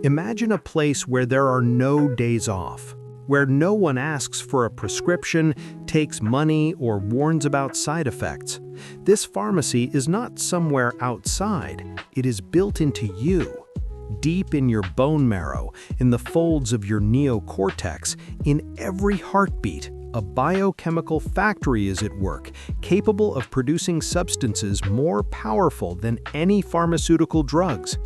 Imagine a place where there are no days off, where no one asks for a prescription, takes money, or warns about side effects. This pharmacy is not somewhere outside, it is built into you. Deep in your bone marrow, in the folds of your neocortex, in every heartbeat, a biochemical factory is at work, capable of producing substances more powerful than any pharmaceutical drugs.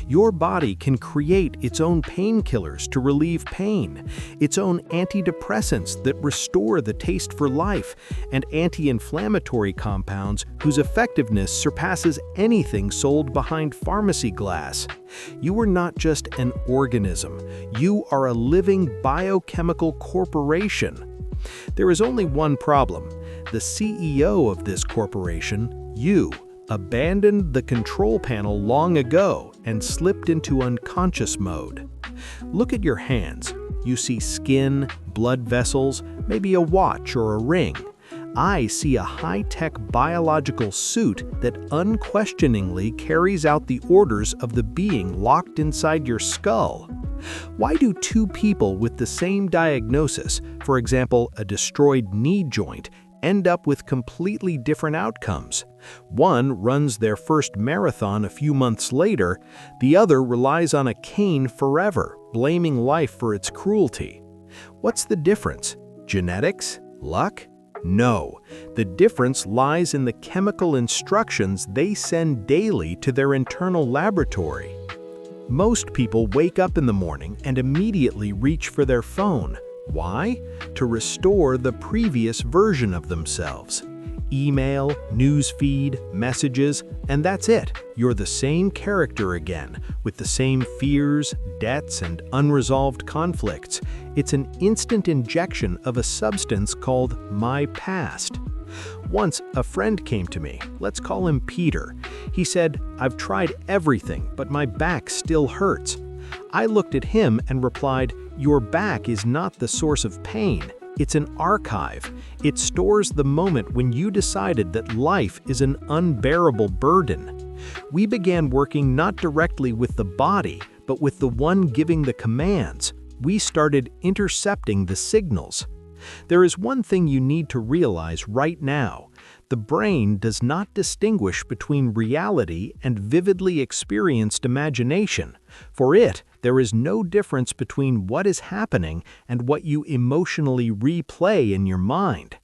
Your body can create its own painkillers to relieve pain, its own antidepressants that restore the taste for life, and anti-inflammatory compounds whose effectiveness surpasses anything sold behind pharmacy glass. You are not just an organism, you are a living biochemical corporation. There is only one problem. The CEO of this corporation, you, abandoned the control panel long ago and slipped into unconscious mode. Look at your hands. You see skin, blood vessels, maybe a watch or a ring. I see a high-tech biological suit that unquestioningly carries out the orders of the being locked inside your skull. Why do two people with the same diagnosis, for example, a destroyed knee joint, end up with completely different outcomes? One runs their first marathon a few months later, the other relies on a cane forever, blaming life for its cruelty. What's the difference? Genetics? Luck? No. The difference lies in the chemical instructions they send daily to their internal laboratory. Most people wake up in the morning and immediately reach for their phone. Why? To restore the previous version of themselves. Email, newsfeed, messages, and that's it. You're the same character again, with the same fears, debts, and unresolved conflicts. It's an instant injection of a substance called my past. Once, a friend came to me. Let's call him Peter. He said, "I've tried everything, but my back still hurts." I looked at him and replied, "Your back is not the source of pain. It's an archive. It stores the moment when you decided that life is an unbearable burden." We began working not directly with the body, but with the one giving the commands. We started intercepting the signals. There is one thing you need to realize right now. The brain does not distinguish between reality and vividly experienced imagination. For it, there is no difference between what is happening and what you emotionally replay in your mind.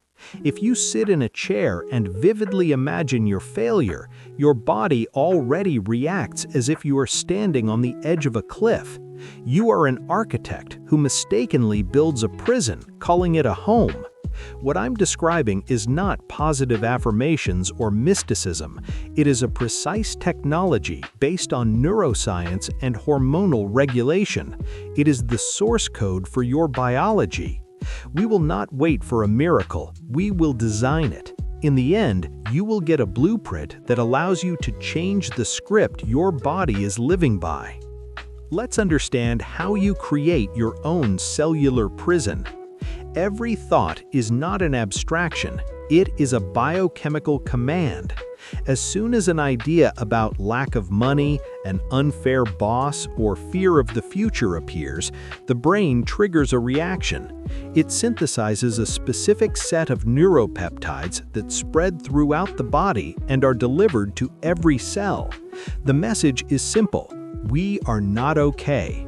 If you sit in a chair and vividly imagine your failure, your body already reacts as if you are standing on the edge of a cliff. You are an architect who mistakenly builds a prison, calling it a home. What I'm describing is not positive affirmations or mysticism. It is a precise technology based on neuroscience and hormonal regulation. It is the source code for your biology. We will not wait for a miracle, we will design it. In the end, you will get a blueprint that allows you to change the script your body is living by. Let's understand how you create your own cellular prison. Every thought is not an abstraction, it is a biochemical command. As soon as an idea about lack of money, an unfair boss, or fear of the future appears, the brain triggers a reaction. It synthesizes a specific set of neuropeptides that spread throughout the body and are delivered to every cell. The message is simple: we are not okay.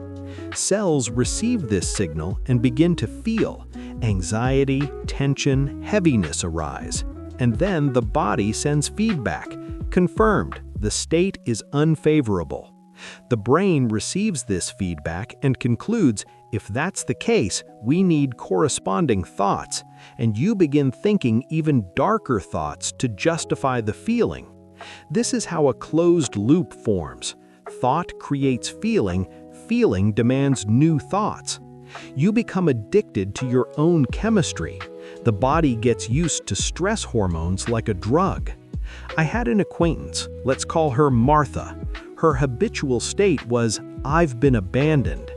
Cells receive this signal and begin to feel. Anxiety, tension, heaviness arise. And then the body sends feedback. Confirmed, the state is unfavorable. The brain receives this feedback and concludes, if that's the case, we need corresponding thoughts, and you begin thinking even darker thoughts to justify the feeling. This is how a closed loop forms. Thought creates feeling, feeling demands new thoughts. You become addicted to your own chemistry. The body gets used to stress hormones like a drug. I had an acquaintance, let's call her Martha. Her habitual state was, "I've been abandoned."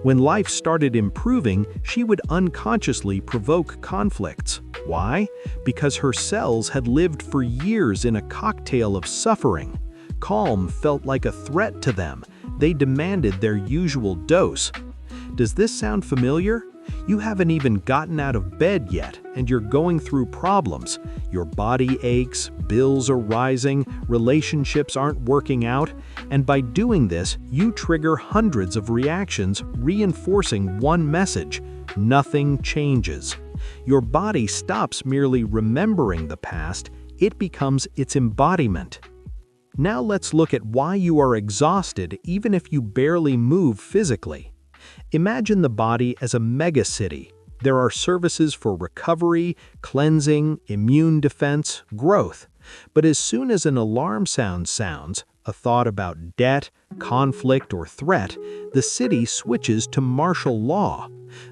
When life started improving, she would unconsciously provoke conflicts. Why? Because her cells had lived for years in a cocktail of suffering. Calm felt like a threat to them. they demanded their usual dose. Does this sound familiar? You haven't even gotten out of bed yet, and you're going through problems. Your body aches, bills are rising, relationships aren't working out, and by doing this, you trigger hundreds of reactions reinforcing one message: nothing changes. Your body stops merely remembering the past, it becomes its embodiment. Now let's look at why you are exhausted even if you barely move physically. Imagine the body as a megacity. There are services for recovery, cleansing, immune defense, growth. But as soon as an alarm sounds, a thought about debt, conflict, or threat, the city switches to martial law.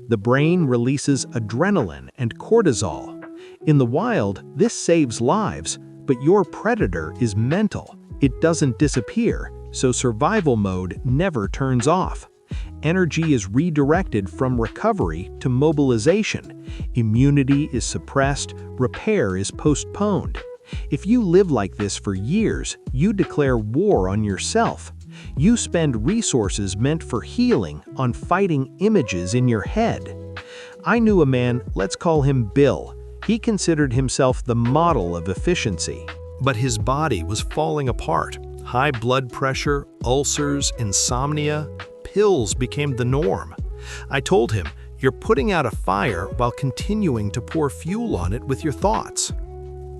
The brain releases adrenaline and cortisol. In the wild, this saves lives, but your predator is mental. It doesn't disappear, so survival mode never turns off. Energy is redirected from recovery to mobilization. Immunity is suppressed, repair is postponed. If you live like this for years, you declare war on yourself. You spend resources meant for healing on fighting images in your head. I knew a man, let's call him Bill. He considered himself the model of efficiency. But his body was falling apart. High blood pressure, ulcers, insomnia. Pills became the norm. I told him, you're putting out a fire while continuing to pour fuel on it with your thoughts.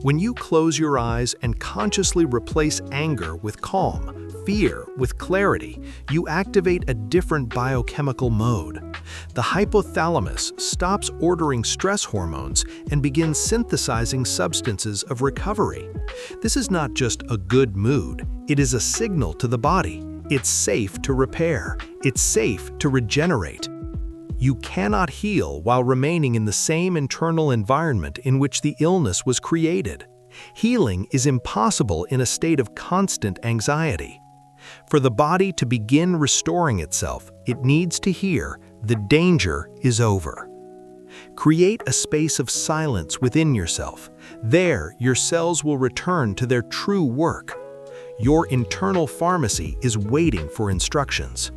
When you close your eyes and consciously replace anger with calm, fear with clarity, you activate a different biochemical mode. The hypothalamus stops ordering stress hormones and begins synthesizing substances of recovery. This is not just a good mood, it is a signal to the body. It's safe to repair. It's safe to regenerate. You cannot heal while remaining in the same internal environment in which the illness was created. Healing is impossible in a state of constant anxiety. For the body to begin restoring itself, it needs to hear the danger is over. Create a space of silence within yourself. There, your cells will return to their true work. Your internal pharmacy is waiting for instructions.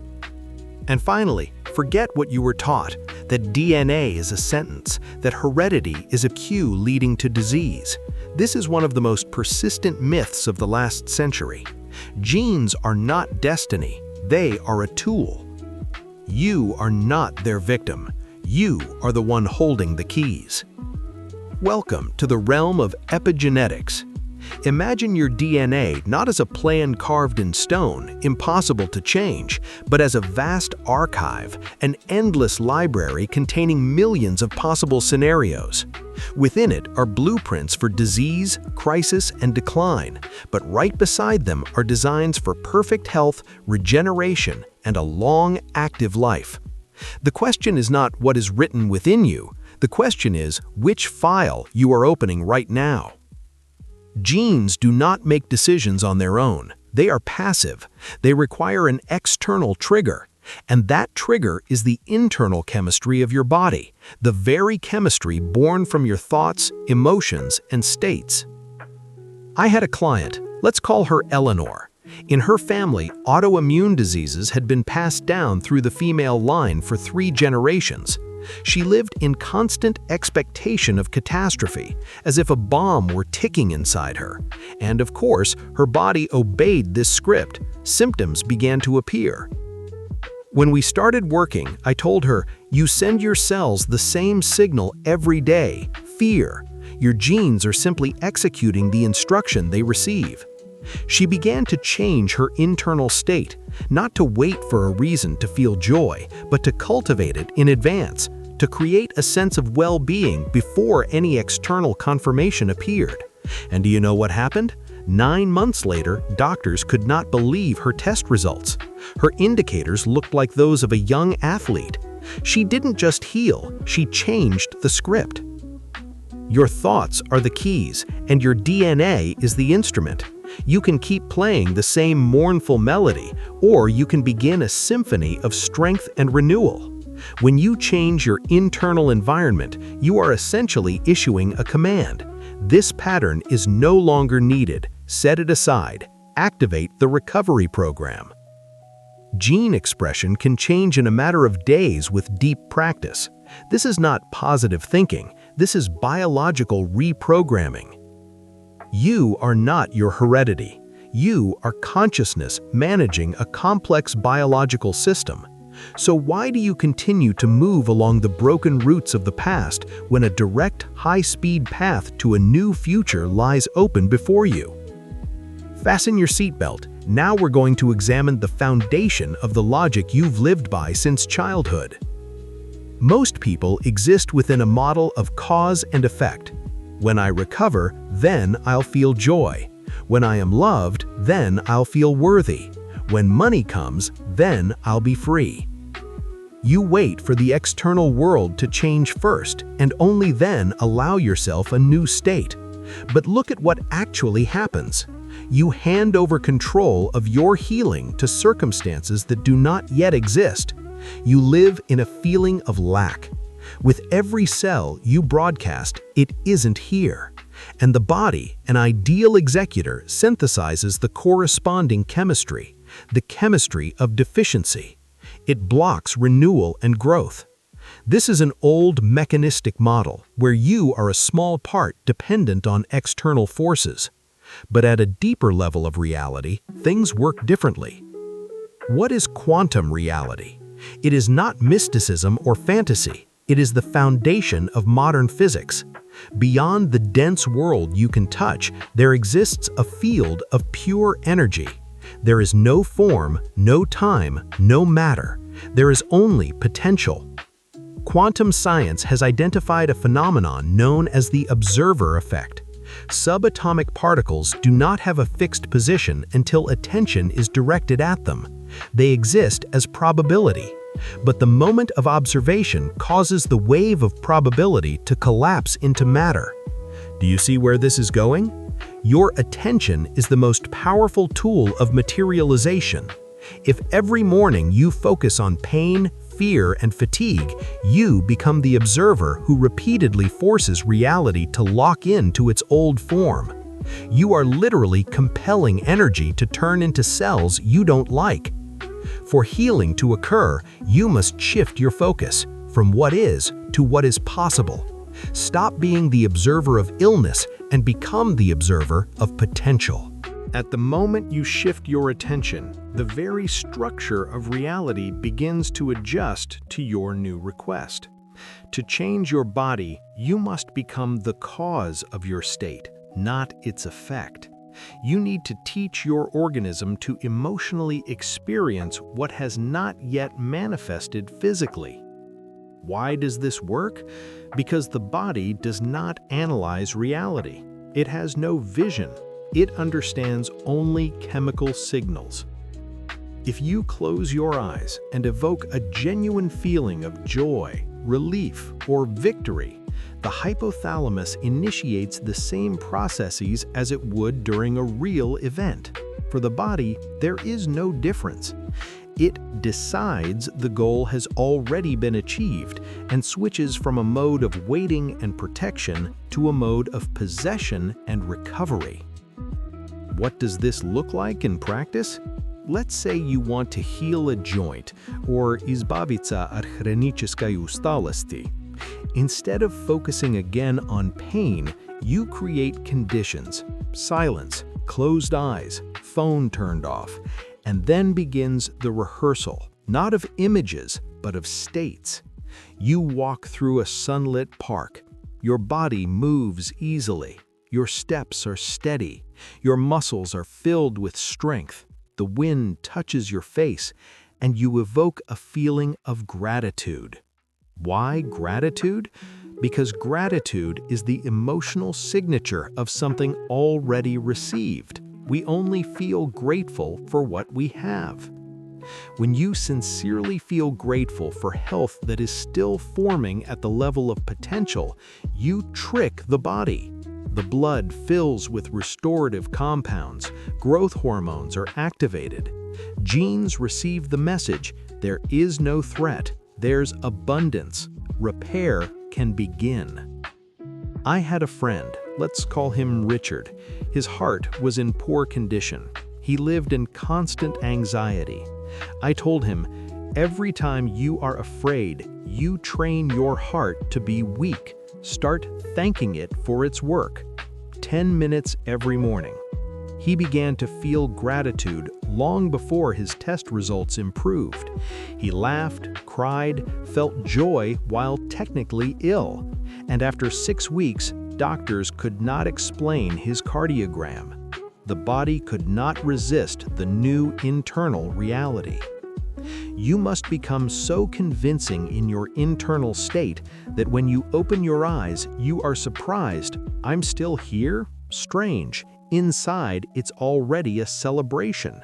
And finally, forget what you were taught, that DNA is a sentence, that heredity is a cue leading to disease. This is one of the most persistent myths of the last century. Genes are not destiny, they are a tool. You are not their victim. You are the one holding the keys. Welcome to the realm of epigenetics. Imagine your DNA not as a plan carved in stone, impossible to change, but as a vast archive, an endless library containing millions of possible scenarios. Within it are blueprints for disease, crisis, and decline, but right beside them are designs for perfect health, regeneration, and a long, active life. The question is not what is written within you. The question is which file you are opening right now. Genes do not make decisions on their own. They are passive. They require an external trigger. And that trigger is the internal chemistry of your body, the very chemistry born from your thoughts, emotions, and states. I had a client, let's call her Eleanor. In her family, autoimmune diseases had been passed down through the female line for 3 generations. She lived in constant expectation of catastrophe, as if a bomb were ticking inside her. And of course, her body obeyed this script. Symptoms began to appear. When we started working, I told her, you send your cells the same signal every day, fear. Your genes are simply executing the instruction they receive. She began to change her internal state, not to wait for a reason to feel joy, but to cultivate it in advance, to create a sense of well-being before any external confirmation appeared. And do you know what happened? 9 months later, doctors could not believe her test results. Her indicators looked like those of a young athlete. She didn't just heal, she changed the script. Your thoughts are the keys, and your DNA is the instrument. You can keep playing the same mournful melody, or you can begin a symphony of strength and renewal. When you change your internal environment, you are essentially issuing a command. This pattern is no longer needed. Set it aside. Activate the recovery program. Gene expression can change in a matter of days with deep practice. This is not positive thinking, this is biological reprogramming. You are not your heredity. You are consciousness managing a complex biological system. So why do you continue to move along the broken roots of the past when a direct, high-speed path to a new future lies open before you? Fasten your seatbelt. Now we're going to examine the foundation of the logic you've lived by since childhood. Most people exist within a model of cause and effect. When I recover, then I'll feel joy. When I am loved, then I'll feel worthy. When money comes, then I'll be free. You wait for the external world to change first, and only then allow yourself a new state. But look at what actually happens. You hand over control of your healing to circumstances that do not yet exist. You live in a feeling of lack. With every cell you broadcast, it isn't here. And the body, an ideal executor, synthesizes the corresponding chemistry, the chemistry of deficiency. It blocks renewal and growth. This is an old mechanistic model where you are a small part dependent on external forces. But at a deeper level of reality, things work differently. What is quantum reality? It is not mysticism or fantasy. It is the foundation of modern physics. Beyond the dense world you can touch, there exists a field of pure energy. There is no form, no time, no matter. There is only potential. Quantum science has identified a phenomenon known as the observer effect. Subatomic particles do not have a fixed position until attention is directed at them. They exist as probability. But the moment of observation causes the wave of probability to collapse into matter. Do you see where this is going? Your attention is the most powerful tool of materialization. If every morning you focus on pain, fear, and fatigue, you become the observer who repeatedly forces reality to lock into its old form. You are literally compelling energy to turn into cells you don't like. For healing to occur, you must shift your focus from what is to what is possible. Stop being the observer of illness and become the observer of potential. At the moment you shift your attention, the very structure of reality begins to adjust to your new request. To change your body, you must become the cause of your state, not its effect. You need to teach your organism to emotionally experience what has not yet manifested physically. Why does this work? Because the body does not analyze reality. It has no vision. It understands only chemical signals. If you close your eyes and evoke a genuine feeling of joy, relief, or victory, the hypothalamus initiates the same processes as it would during a real event. For the body, there is no difference. It decides the goal has already been achieved and switches from a mode of waiting and protection to a mode of possession and recovery. What does this look like in practice? Let's say you want to heal a joint or избавиться от хронической усталости. Instead of focusing again on pain, you create conditions: silence, closed eyes, phone turned off, and then begins the rehearsal, not of images, but of states. You walk through a sunlit park. Your body moves easily. Your steps are steady. Your muscles are filled with strength. The wind touches your face, and you evoke a feeling of gratitude. Why gratitude? Because gratitude is the emotional signature of something already received. We only feel grateful for what we have. When you sincerely feel grateful for health that is still forming at the level of potential, you trick the body. The blood fills with restorative compounds, growth hormones are activated. Genes receive the message: there is no threat, there's abundance. Repair can begin. I had a friend, let's call him Richard. His heart was in poor condition. He lived in constant anxiety. I told him, every time you are afraid, you train your heart to be weak. Start thanking it for its work. 10 minutes every morning. He began to feel gratitude long before his test results improved. He laughed, cried, felt joy while technically ill. And after 6 weeks, doctors could not explain his cardiogram. The body could not resist the new internal reality. You must become so convincing in your internal state that when you open your eyes, you are surprised. I'm still here? Strange. Inside, it's already a celebration.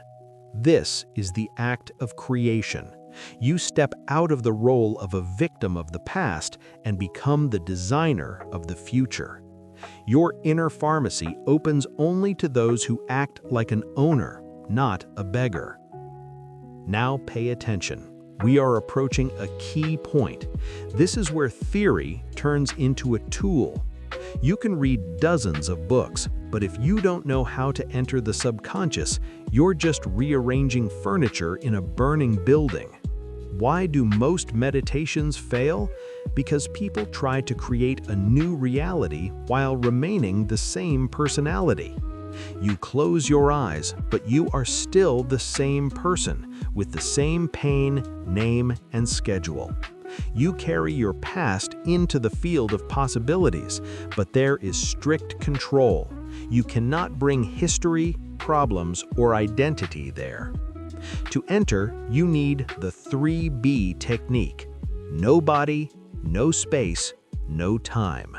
This is the act of creation. You step out of the role of a victim of the past and become the designer of the future. Your inner pharmacy opens only to those who act like an owner, not a beggar. Now pay attention. We are approaching a key point. This is where theory turns into a tool. You can read dozens of books, but if you don't know how to enter the subconscious, you're just rearranging furniture in a burning building. Why do most meditations fail? Because people try to create a new reality while remaining the same personality. You close your eyes, but you are still the same person, with the same pain, name, and schedule. You carry your past into the field of possibilities, but there is strict control. You cannot bring history, problems, or identity there. To enter, you need the 3B technique: no body, no space, no time.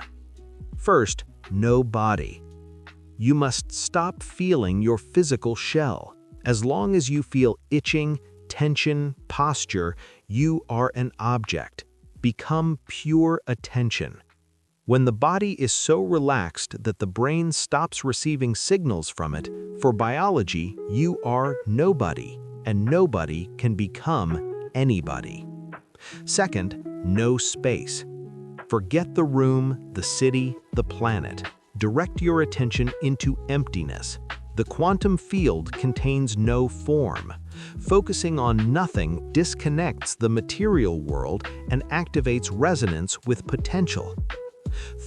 First, no body. You must stop feeling your physical shell. As long as you feel itching, tension, posture, you are an object. Become pure attention. When the body is so relaxed that the brain stops receiving signals from it, for biology, you are nobody, and nobody can become anybody. Second, no space. Forget the room, the city, the planet. Direct your attention into emptiness. The quantum field contains no form. Focusing on nothing disconnects the material world and activates resonance with potential.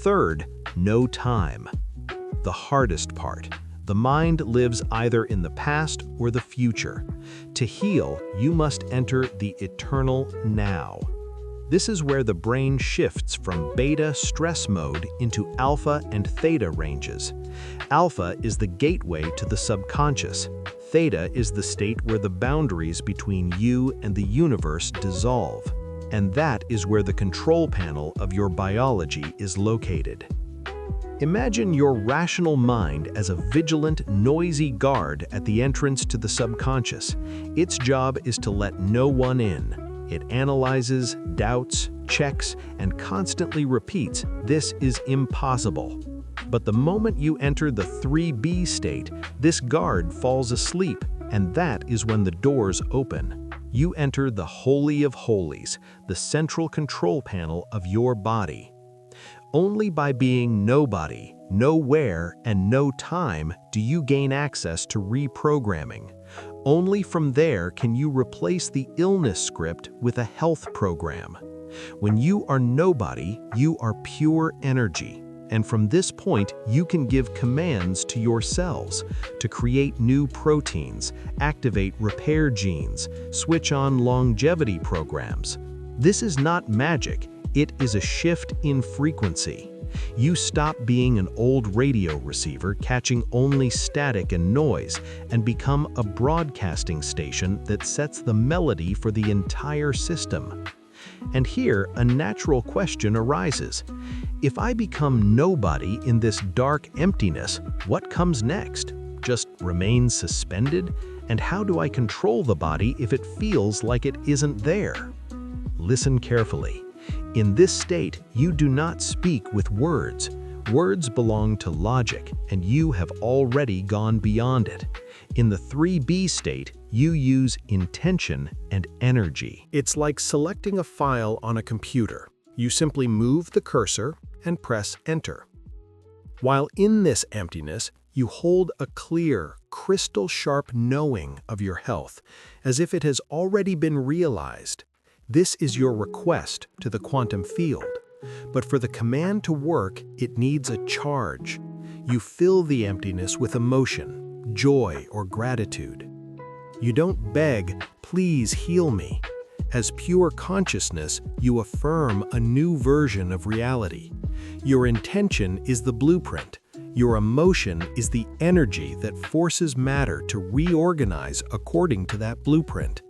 Third, no time. The hardest part. The mind lives either in the past or the future. To heal, you must enter the eternal now. This is where the brain shifts from beta stress mode into alpha and theta ranges. Alpha is the gateway to the subconscious. Theta is the state where the boundaries between you and the universe dissolve. And that is where the control panel of your biology is located. Imagine your rational mind as a vigilant, noisy guard at the entrance to the subconscious. Its job is to let no one in. It analyzes, doubts, checks, and constantly repeats, "This is impossible." But the moment you enter the 3B state, this guard falls asleep, and that is when the doors open. You enter the Holy of Holies, the central control panel of your body. Only by being nobody, nowhere, and no time do you gain access to reprogramming. Only from there can you replace the illness script with a health program. When you are nobody, you are pure energy. And from this point, you can give commands to your cells to create new proteins, activate repair genes, switch on longevity programs. This is not magic, it is a shift in frequency. You stop being an old radio receiver catching only static and noise and become a broadcasting station that sets the melody for the entire system. And here, a natural question arises. If I become nobody in this dark emptiness, what comes next? Just remain suspended? And how do I control the body if it feels like it isn't there? Listen carefully. In this state, you do not speak with words. Words belong to logic, and you have already gone beyond it. In the 3B state, you use intention and energy. It's like selecting a file on a computer. You simply move the cursor and press enter. While in this emptiness, you hold a clear, crystal sharp knowing of your health, as if it has already been realized. This is your request to the quantum field. But for the command to work, it needs a charge. You fill the emptiness with emotion, joy, or gratitude. You don't beg, "Please heal me." As pure consciousness, you affirm a new version of reality. Your intention is the blueprint. Your emotion is the energy that forces matter to reorganize according to that blueprint.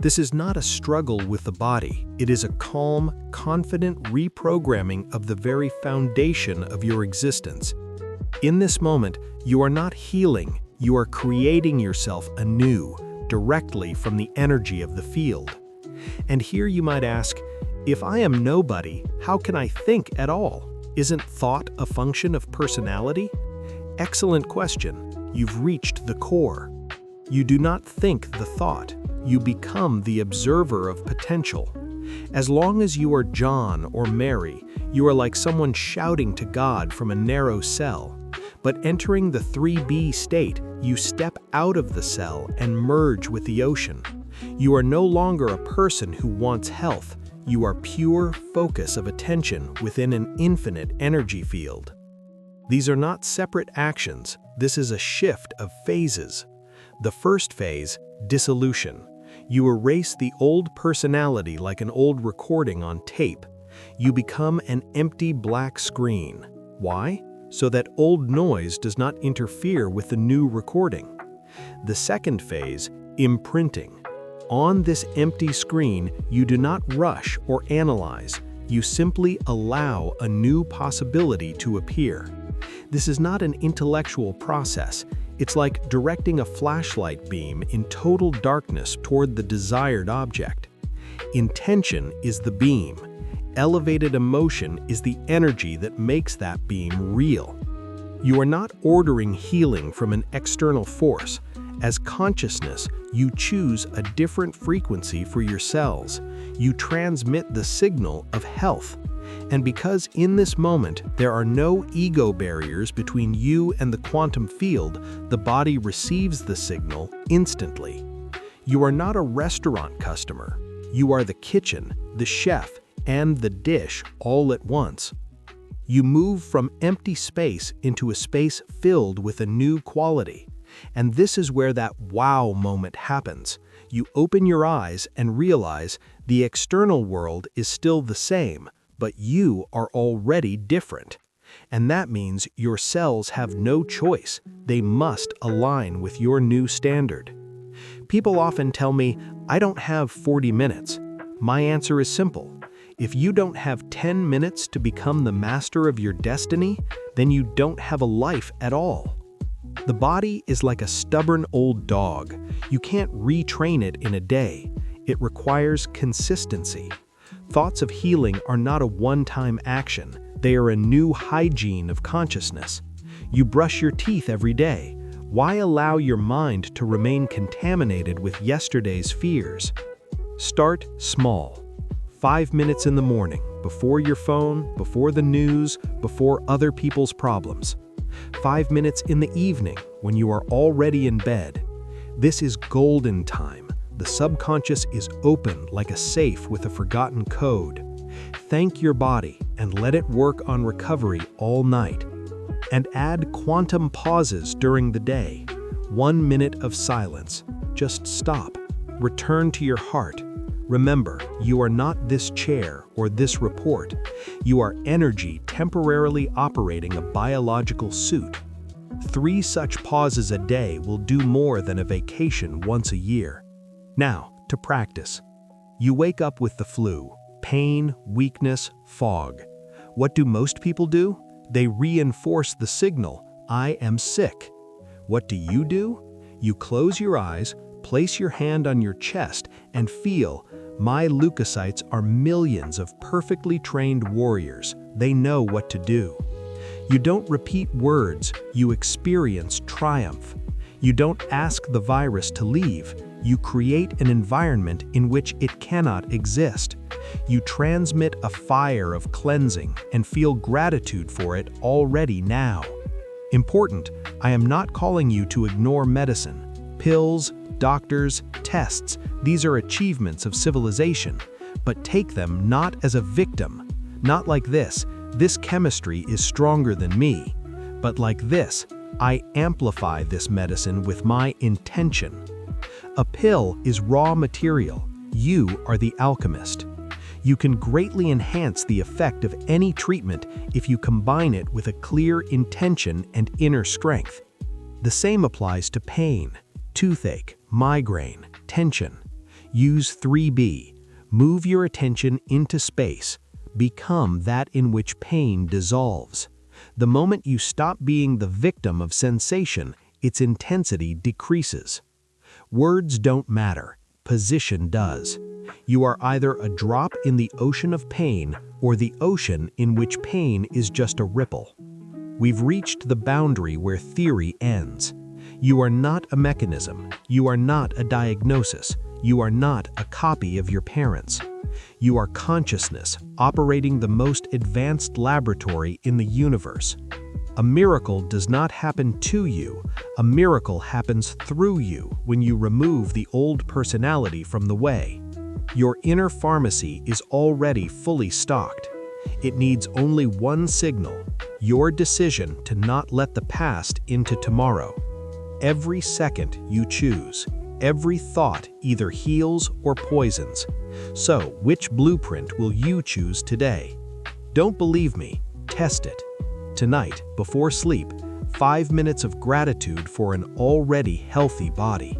This is not a struggle with the body. It is a calm, confident reprogramming of the very foundation of your existence. In this moment, you are not healing, you are creating yourself anew, directly from the energy of the field. And here you might ask, if I am nobody, how can I think at all? Isn't thought a function of personality? Excellent question. You've reached the core. You do not think the thought. You become the observer of potential. As long as you are John or Mary, you are like someone shouting to God from a narrow cell. But entering the 3B state, you step out of the cell and merge with the ocean. You are no longer a person who wants health. You are pure focus of attention within an infinite energy field. These are not separate actions. This is a shift of phases. The first phase, dissolution. You erase the old personality like an old recording on tape. You become an empty black screen. Why? So that old noise does not interfere with the new recording. The second phase, imprinting. On this empty screen, you do not rush or analyze. You simply allow a new possibility to appear. This is not an intellectual process. It's like directing a flashlight beam in total darkness toward the desired object. Intention is the beam. Elevated emotion is the energy that makes that beam real. You are not ordering healing from an external force. As consciousness, you choose a different frequency for your cells. You transmit the signal of health. And because in this moment there are no ego barriers between you and the quantum field, the body receives the signal instantly. You are not a restaurant customer. You are the kitchen, the chef, and the dish all at once. You move from empty space into a space filled with a new quality. And this is where that wow moment happens. You open your eyes and realize the external world is still the same, but you are already different. And that means your cells have no choice. They must align with your new standard. People often tell me, I don't have 40 minutes. My answer is simple. If you don't have 10 minutes to become the master of your destiny, then you don't have a life at all. The body is like a stubborn old dog. You can't retrain it in a day. It requires consistency. Thoughts of healing are not a one-time action. They are a new hygiene of consciousness. You brush your teeth every day. Why allow your mind to remain contaminated with yesterday's fears? Start small. 5 minutes in the morning, before your phone, before the news, before other people's problems. 5 minutes in the evening, when you are already in bed. This is golden time. The subconscious is open like a safe with a forgotten code. Thank your body and let it work on recovery all night. And add quantum pauses during the day. 1 minute of silence. Just stop. Return to your heart. Remember, you are not this chair or this report. You are energy temporarily operating a biological suit. 3 such pauses a day will do more than a vacation once a year. Now, to practice. You wake up with the flu, pain, weakness, fog. What do most people do? They reinforce the signal, I am sick. What do? You close your eyes, place your hand on your chest, and feel, my leukocytes are millions of perfectly trained warriors. They know what to do. You don't repeat words, you experience triumph. You don't ask the virus to leave, you create an environment in which it cannot exist. You transmit a fire of cleansing and feel gratitude for it already now. Important, I am not calling you to ignore medicine. Pills, doctors, tests, these are achievements of civilization, but take them not as a victim. Not like this chemistry is stronger than me, but like this, I amplify this medicine with my intention. A pill is raw material, you are the alchemist. You can greatly enhance the effect of any treatment if you combine it with a clear intention and inner strength. The same applies to pain, toothache, migraine, tension. Use 3B. Move your attention into space. Become that in which pain dissolves. The moment you stop being the victim of sensation, its intensity decreases. Words don't matter. Position does. You are either a drop in the ocean of pain or the ocean in which pain is just a ripple. We've reached the boundary where theory ends. You are not a mechanism. You are not a diagnosis. You are not a copy of your parents. You are consciousness operating the most advanced laboratory in the universe. A miracle does not happen to you. A miracle happens through you when you remove the old personality from the way. Your inner pharmacy is already fully stocked. It needs only one signal, your decision to not let the past into tomorrow. Every second you choose, every thought either heals or poisons. So, which blueprint will you choose today? Don't believe me, test it. Tonight, before sleep, 5 minutes of gratitude for an already healthy body.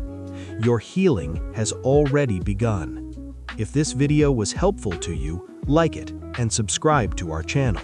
Your healing has already begun. If this video was helpful to you, like it and subscribe to our channel.